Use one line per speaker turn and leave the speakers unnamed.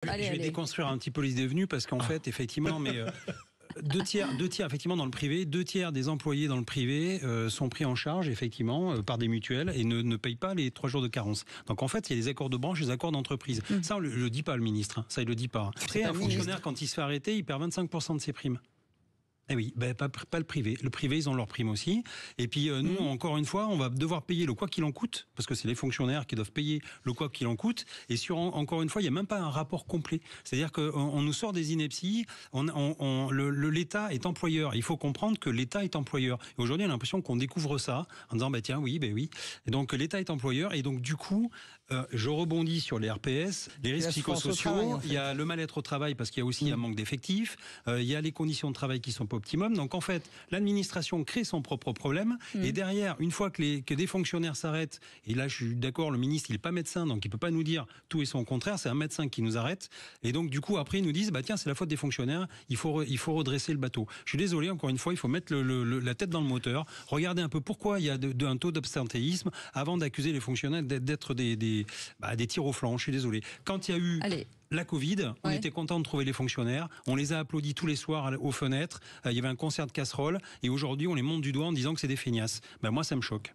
Je vais déconstruire un petit peu les devenus parce qu'en fait, effectivement, mais deux tiers, effectivement, dans le privé, 2 tiers des employés dans le privé sont pris en charge, effectivement, par des mutuelles et ne payent pas les 3 jours de carence. Donc en fait, il y a des accords de branche, des accords d'entreprise. Ça, on le dit pas, le ministre. Ça, il le dit pas. Après, un fonctionnaire, quand il se fait arrêter, il perd 25% de ses primes. Eh oui, pas le privé. Le privé, ils ont leurs primes aussi. Et puis nous, encore une fois, on va devoir payer le quoi qu'il en coûte, parce que c'est les fonctionnaires qui doivent payer le quoi qu'il en coûte. Et encore une fois, il n'y a même pas un rapport complet. C'est-à-dire qu'on nous sort des inepties. L'État est employeur. Il faut comprendre que l'État est employeur. Et aujourd'hui, on a l'impression qu'on découvre ça en disant tiens, oui. Et donc l'État est employeur. Et donc du coup, je rebondis sur les RPS, les risques psychosociaux. Travail, en fait. Il y a le mal-être au travail parce qu'il y a aussi un manque d'effectifs. Il y a les conditions de travail qui sont pas optimum. Donc en fait, l'administration crée son propre problème et derrière, une fois que des fonctionnaires s'arrêtent, et là je suis d'accord, le ministre il est pas médecin, donc il peut pas nous dire tout et son contraire, c'est un médecin qui nous arrête, et donc du coup après ils nous disent tiens, c'est la faute des fonctionnaires, il faut redresser le bateau. Je suis désolé, encore une fois, il faut mettre la tête dans le moteur, regarder un peu pourquoi il y a un taux d'absentéisme avant d'accuser les fonctionnaires d'être des tirs au flanc. Je suis désolé. Quand il y a eu la Covid, on était content de trouver les fonctionnaires, on les a applaudis tous les soirs aux fenêtres, il y avait un concert de casseroles, et aujourd'hui on les monte du doigt en disant que c'est des feignasses. Moi ça me choque.